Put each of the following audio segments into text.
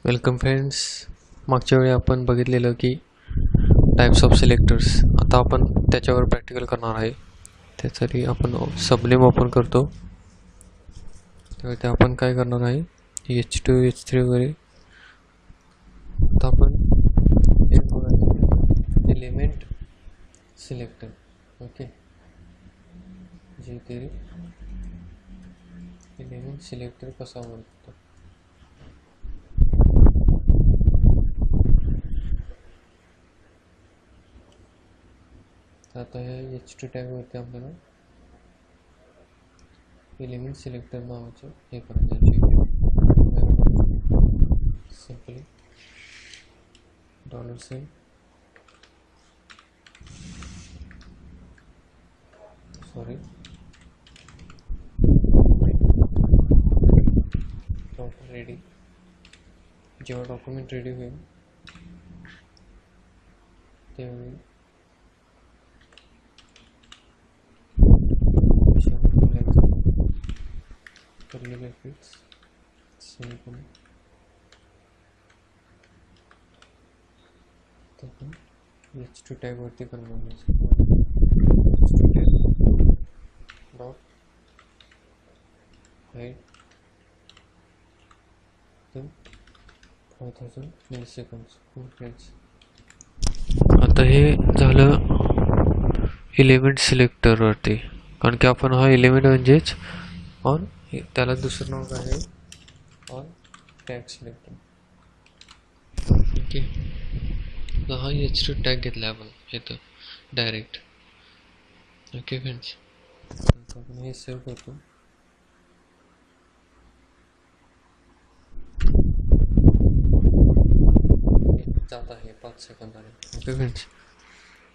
Welcome friends. मागच्या वेळी आपण बघितलेलं की टाइप्स ऑफ सिलेक्टर्स. आता आपण त्याच्यावर प्रॅक्टिकल करणार आहे. त्यासाठी आपण सबनेम ओपन करतो. तेव्हा ते आपण काय करणार आहे, H2 H3 वगैरे. आता आपण एक बघायचं एलिमेंट सिलेक्टर. ओके, जे ते एलिमेंट सिलेक्टर कसा बनतो. आता हे H2 टॅगवरती आपल्याला एलिमेंट सिलेक्टर नावाचं हे करायचं. Simply $, sorry ready. जेव्हा डॉक्युमेंट रेडी होईल त्यावेळी curly brackets semicolon. तो आपण H2 टॅग वरती करणार H2 tag dot height then 5000 milliseconds. Friends, आता हे झालं एलिमेंट सिलेक्टर वरती, कारण की आपण हा एलिमेंट म्हणजेच ऑन, त्याला दुसरं नाव काय आहे, ऑन टॅग सिलेक्टर. ओके, तर हा H2 टॅग घेतला आपण इथं डायरेक्ट. ओके फ्रेंड्स, आपण हे सेव्ह करतो. जात आहे 5 सेकंदाने. ओके फ्रेंड्स,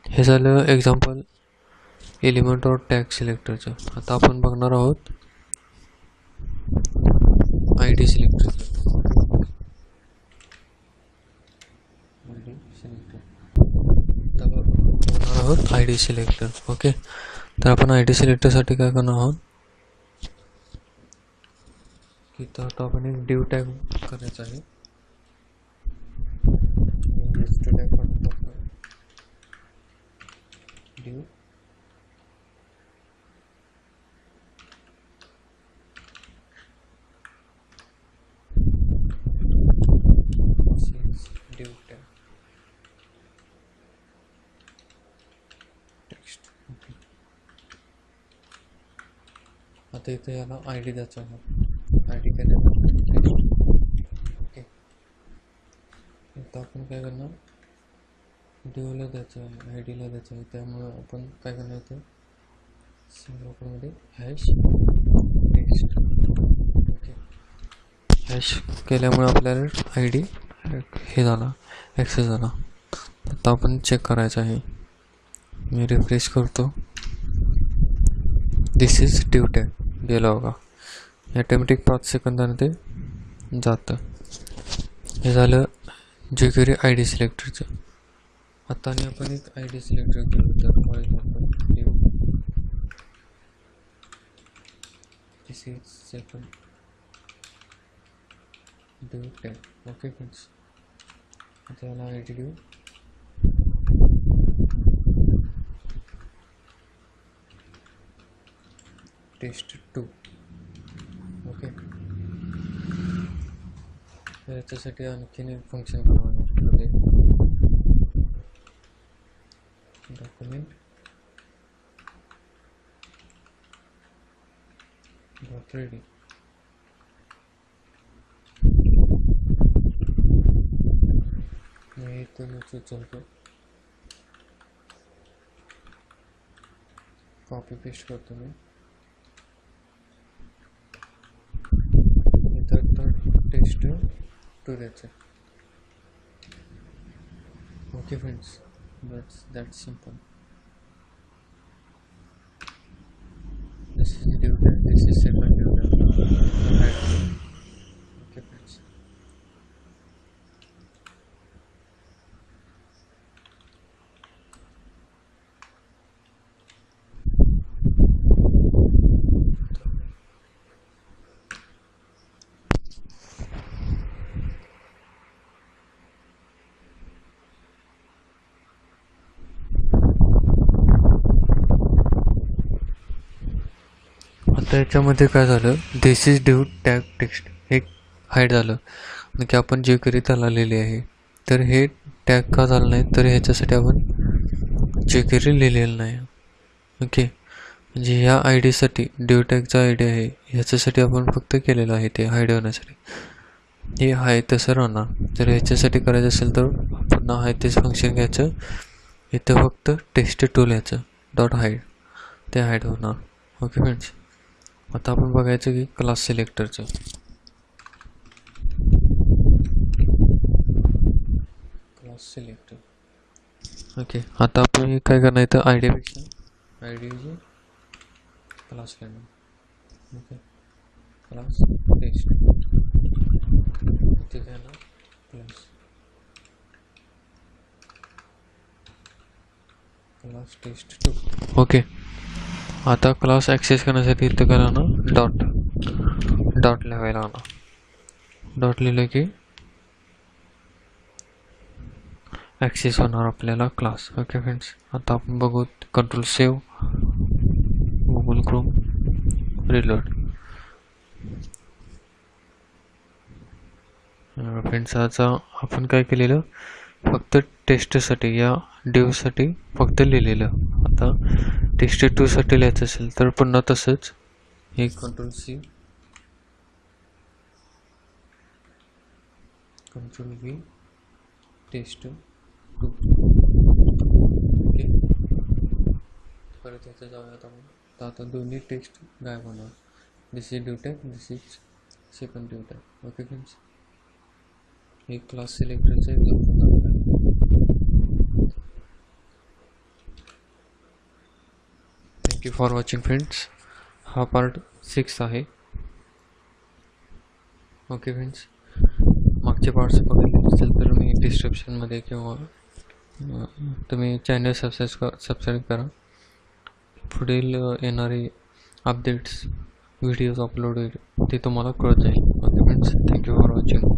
हे झालं एक्झाम्पल एलिमेंट और टॅग सिलेक्टरचं. आता आपण बघणार आहोत ID सिलेक्टरचं. आता बघणार आहोत ID सिलेक्टर. ओके, तर आपण ID सिलेक्टरसाठी काय करणार आहोत की तर आता आपण एक डिव टॅग करायचा आहे. Div div tag text. आता इथे याला ID द्यायचा आहे. ID काय देणार. ओके, आता आपण काय करणार, डिवला द्यायचं आहे, ID ला द्यायचं आहे. त्यामुळं आपण काय करणार इथे सिंगल कोटमध्ये हॅश टेक्स्ट. ओके, हॅश केल्यामुळे आपल्याला ID हे झाला, ॲक्सेस झाला. आता आपण चेक करायचं आहे. मी रिफ्रेश करतो. दिस इज डिव टॅग गेला होगा. ॲटोमॅटिक 5 सेकंदाने ते जातं. हे झालं jquery ID सिलेक्टरचं. आता आपण एक ID सिलेक्टर घेऊ. तर for example this is second div tag. Okay friends, आता याला ID देऊ. टेस्ट 2. ओके, याच्यासाठी आणखीन एक फंक्शन बनवावं लागतं. Document dot ready. मी इथून उचलतो, कॉपी पेस्ट करतो. मी इथं टेस्ट 2 द्यायचं. Okay friends, that's simple. This is div tag, this is second div tag. Okay friends, आता याच्यामध्ये काय झालं, this is due tag text हे हाईड झालं, की आपण जे query त्याला लिहिली आहे. तर हे टॅग का झालं नाही, तर ह्याच्यासाठी आपण जे query लिहिलेलं नाही. ओके, म्हणजे ह्या आय डीसाठी ड्यू टॅगचा आय डी आहे ह्याच्यासाठी आपण फक्त केलेलं आहे ते हाईड होण्यासाठी. हे आहे तसं राहणार. जर ह्याच्यासाठी करायचं असेल तर पुन्हा आहे तेच फंक्शन घ्यायचं, इथं फक्त टेस्ट2 लिहायचं डॉट हाईड, ते हाईड होणार. ओके फ्रेंड्स, आता आपण बघायचं की क्लास सिलेक्टरचं. Class selector. ओके, आता आपण काय करणार, इथं आय डीपेक्षा आय डी क्लास करणार. ओके, क्लास टेस्ट इथे काय ना क्लास टेस्ट2. ओके, आता क्लास ॲक्सेस करण्यासाठी इथं करा ना डॉट लिहायला ना. डॉट लिहिलं की ॲक्सेस होणार आपल्याला क्लास. ओके फ्रेंड्स, आता आपण बघू control save, Google Chrome, reload. Friends, आता आपण काय केलेलं, फक्त टेस्टसाठी या ड्यूसाठी फक्त लिहिलेलं. आता टेस्ट2साठी लिहायचं असेल तर पुन्हा तसंच हे कंट्रोल सी, कंट्रोल व्ही, टेस्ट2. ओके, परत याचं जाऊयात आपण. तर आता दोन्ही टेक्स्ट गायब होणार. This is due tag, this is second div tag. Okay friends, हे क्लास सिलेक्टरचं थँक्यू फॉर वॉचिंग फ्रेंड्स. हा पार्ट 6 आहे. ओके फ्रेंड्स, मागचे पार्ट्स बघायचे असेल तर मी डिस्क्रिप्शनमध्ये किंवा तुम्ही चॅनल सबस्क्राईब करा. पुढील येणारे अपडेट्स, व्हिडिओज अपलोड होईल ते तुम्हाला कळत जाईल. Okay friends, thank you for watching.